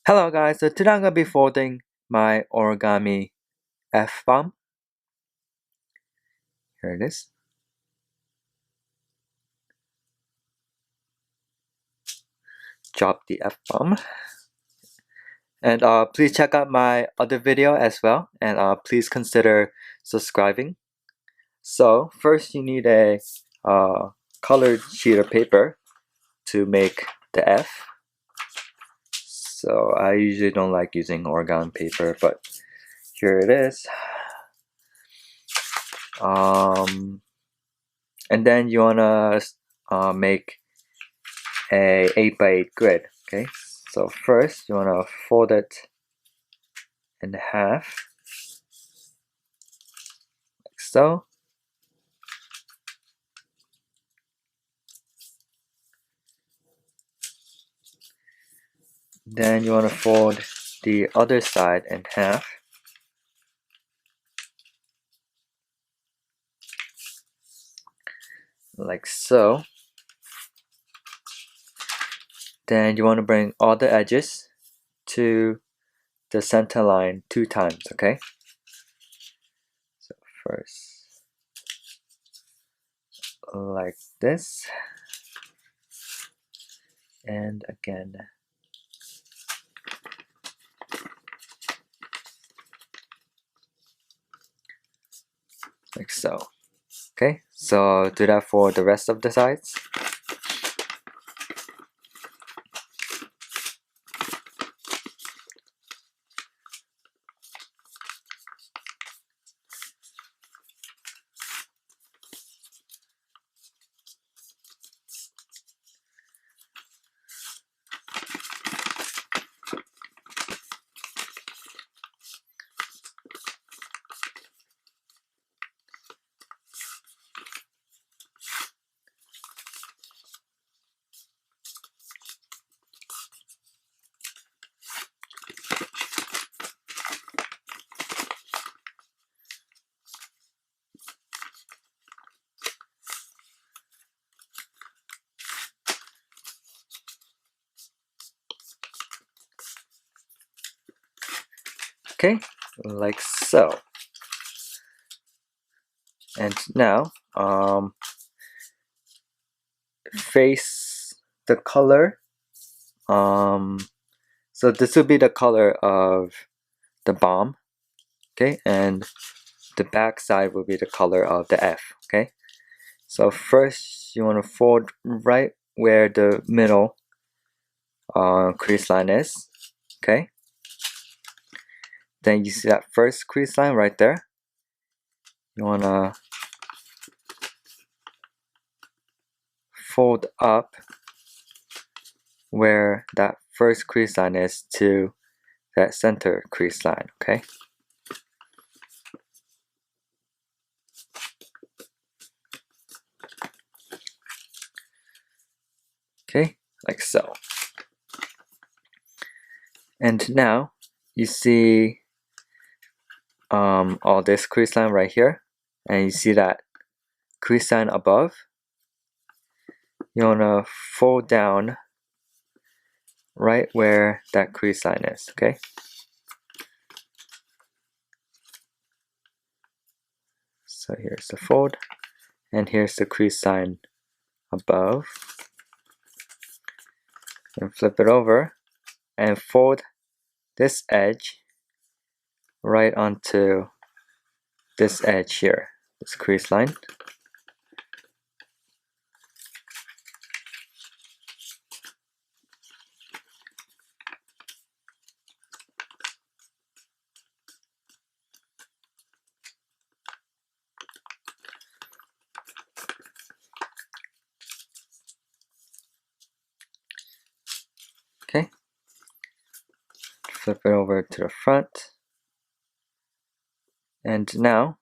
Hello guys, so today I'm going to be folding my origami F-bomb. Here it is. Drop the F-bomb. And please check out my other video as well. And please consider subscribing. So first you need a colored sheet of paper to make the F. So I usually don't like using origami paper, but here it is. And then you wanna make a 8x8 grid. Okay, so first you wanna fold it in half, like so. Then you wanna fold the other side in half. Like so. Then you want to bring all the edges to the center line 2 times, okay? So first, like this, and again. Like so. Okay, so do that for the rest of the sides. Okay, like so. And now, face the color. So this will be the color of the bomb, okay, and the back side will be the color of the F, okay. So first you want to fold right where the middle crease line is, okay. Then you see that first crease line right there. You want to fold up where that first crease line is to that center crease line, okay. Okay, like so. And now you see all this crease line right here, and you see that crease line above. You want to fold down right where that crease line is, okay. So here's the fold, and here's the crease line above. And flip it over and fold this edge right onto this edge here, this crease line. Okay, flip it over to the front, and now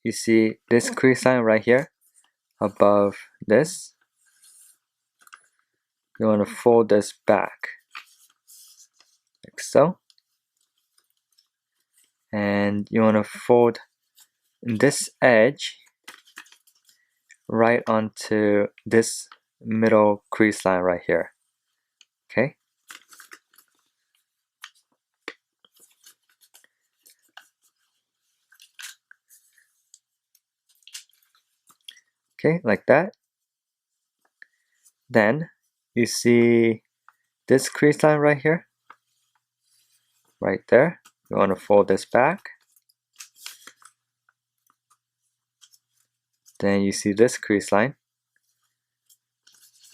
you see this crease line right here above this. You want to fold this back like so, and you want to fold this edge right onto this middle crease line right here, okay. Okay, like that. Then you see this crease line right here, right there. You want to fold this back. Then you see this crease line.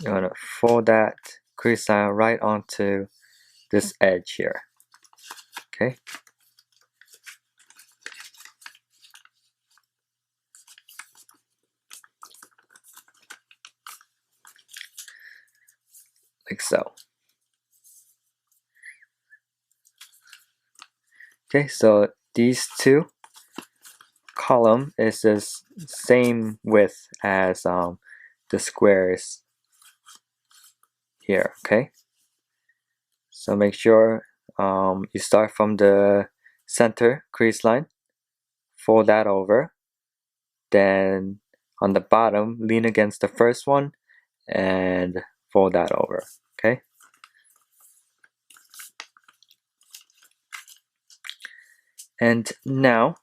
You want to fold that crease line right onto this edge here. Okay. Like so. Okay, so these two column is the same width as the squares here. Okay, so make sure you start from the center crease line, fold that over, then on the bottom lean against the first one and fold that over. Okay, and now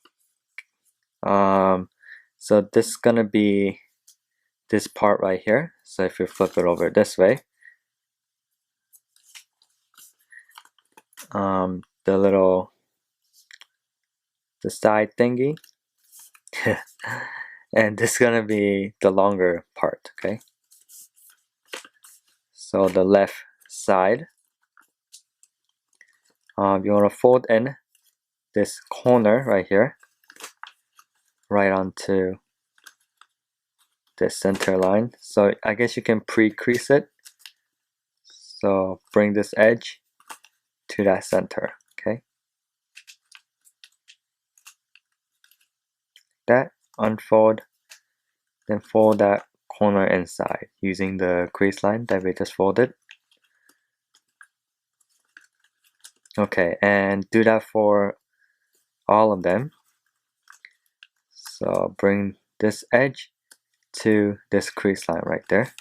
so this is gonna be this part right here. So if you flip it over this way, the side thingy, and this is gonna be the longer part. Okay, so the left side, you want to fold in this corner right here, right onto the center line. So I guess you can pre-crease it. So bring this edge to that center. Okay, that unfold, then fold that corner inside using the crease line that we just folded. Okay, and do that for all of them. So bring this edge to this crease line right there.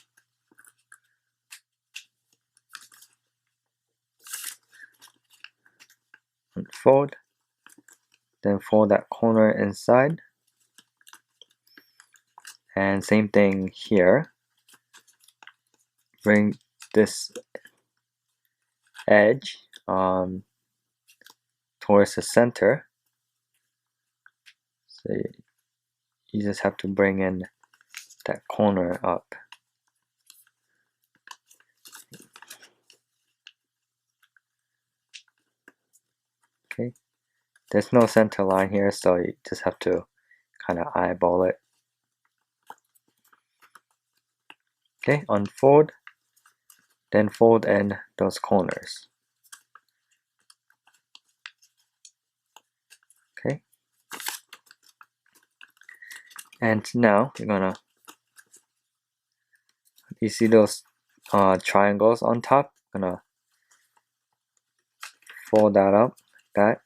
Unfold, then fold that corner inside. And same thing here. Bring this edge towards the center. So you just have to bring in that corner up. Okay, there's no center line here, so you just have to kind of eyeball it. Okay, unfold, then fold in those corners. Okay, and now you're gonna, you see those triangles on top? Gonna fold that up, that,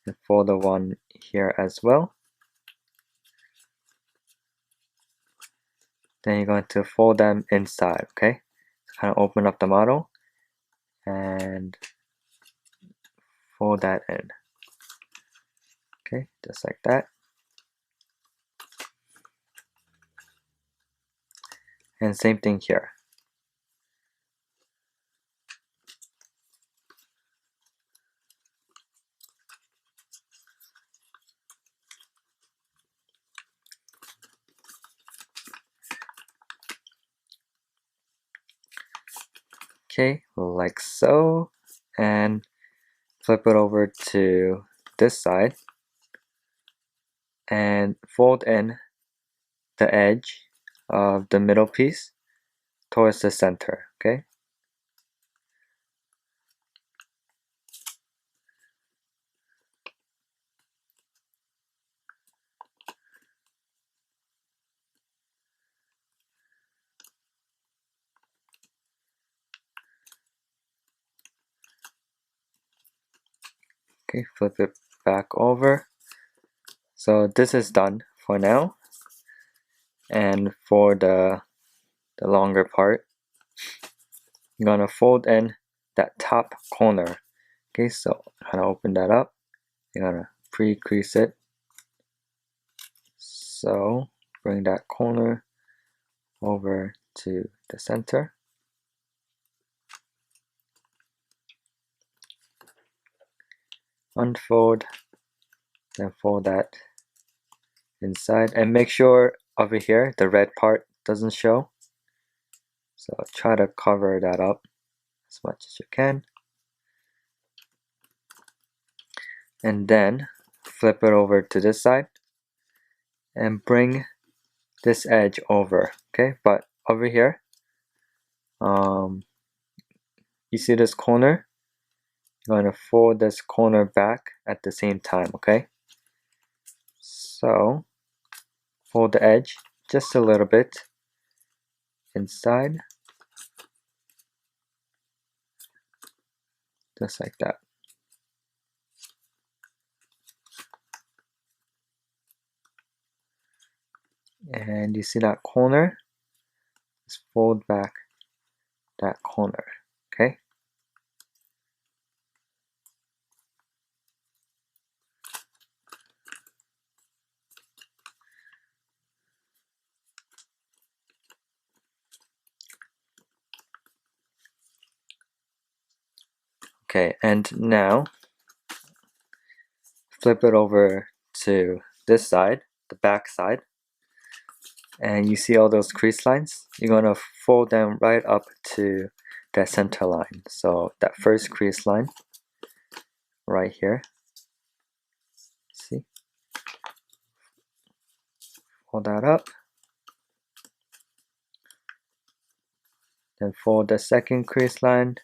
and fold the one here as well. Then you're going to fold them inside. Okay, kind of open up the model and fold that in. Okay, just like that. And same thing here. Okay, like so, and flip it over to this side and fold in the edge of the middle piece towards the center. Okay, okay, flip it back over. So this is done for now. And for the longer part, you're gonna fold in that top corner. Okay, so kind of open that up. You're gonna pre-crease it. So bring that corner over to the center. Unfold, then fold that inside, and make sure over here the red part doesn't show. So try to cover that up as much as you can. And then flip it over to this side and bring this edge over, okay? But over here, you see this corner? You're going to fold this corner back at the same time, okay? So fold the edge just a little bit inside, just like that. And you see that corner? Just fold back that corner, okay? Okay, and now flip it over to this side, the back side, and you see all those crease lines? You're going to fold them right up to that center line. So that first crease line right here, see? Fold that up, then fold the second crease line,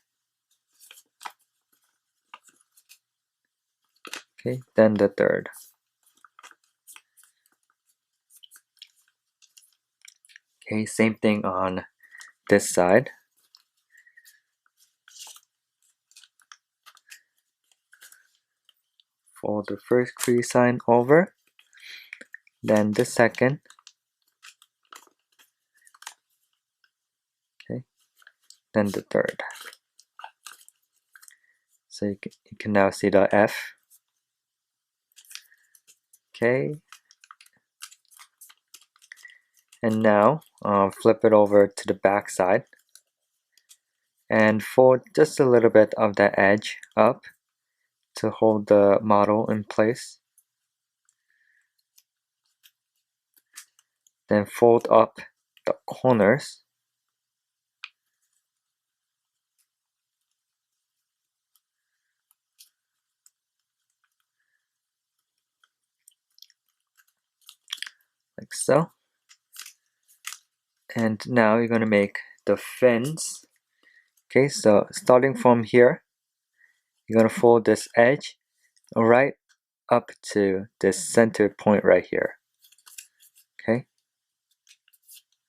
okay, then the third. Okay, same thing on this side. Fold the first crease line over, then the second, okay, then the third. So you can now see the F. Okay, and now flip it over to the back side and fold just a little bit of that edge up to hold the model in place. Then fold up the corners. Like so. And now you're going to make the fins. Okay, so starting from here, you're going to fold this edge right up to this center point right here. Okay,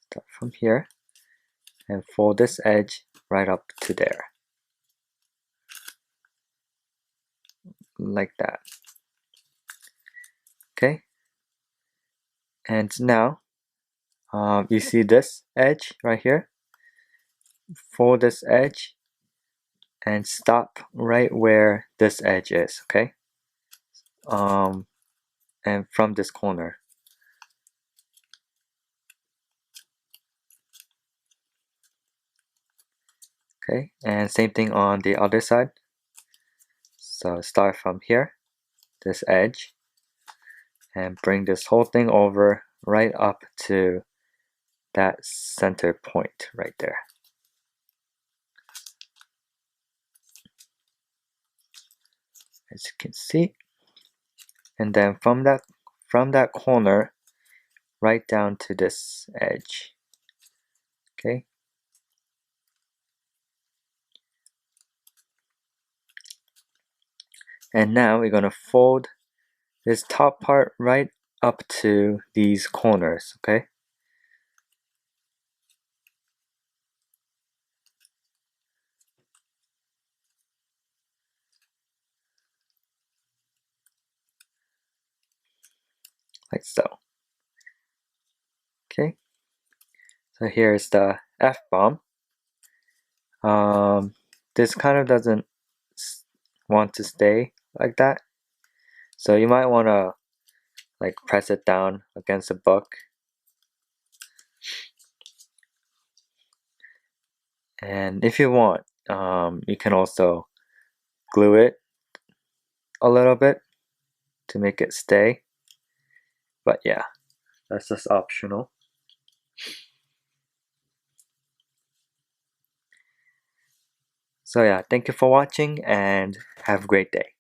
start from here and fold this edge right up to there. Like that. Okay, and now you see this edge right here? Fold this edge and stop right where this edge is, okay? And from this corner. Okay, and same thing on the other side. So start from here, this edge, and bring this whole thing over right up to that center point right there. As you can see. And then from that corner right down to this edge. Okay. And now we're going to fold this top part right up to these corners, okay? Like so. Okay. So here's the F-bomb. This kind of doesn't want to stay like that. So you might want to like press it down against a book And if you want, you can also glue it a little bit to make it stay. But yeah, that's just optional. So yeah, thank you for watching and have a great day.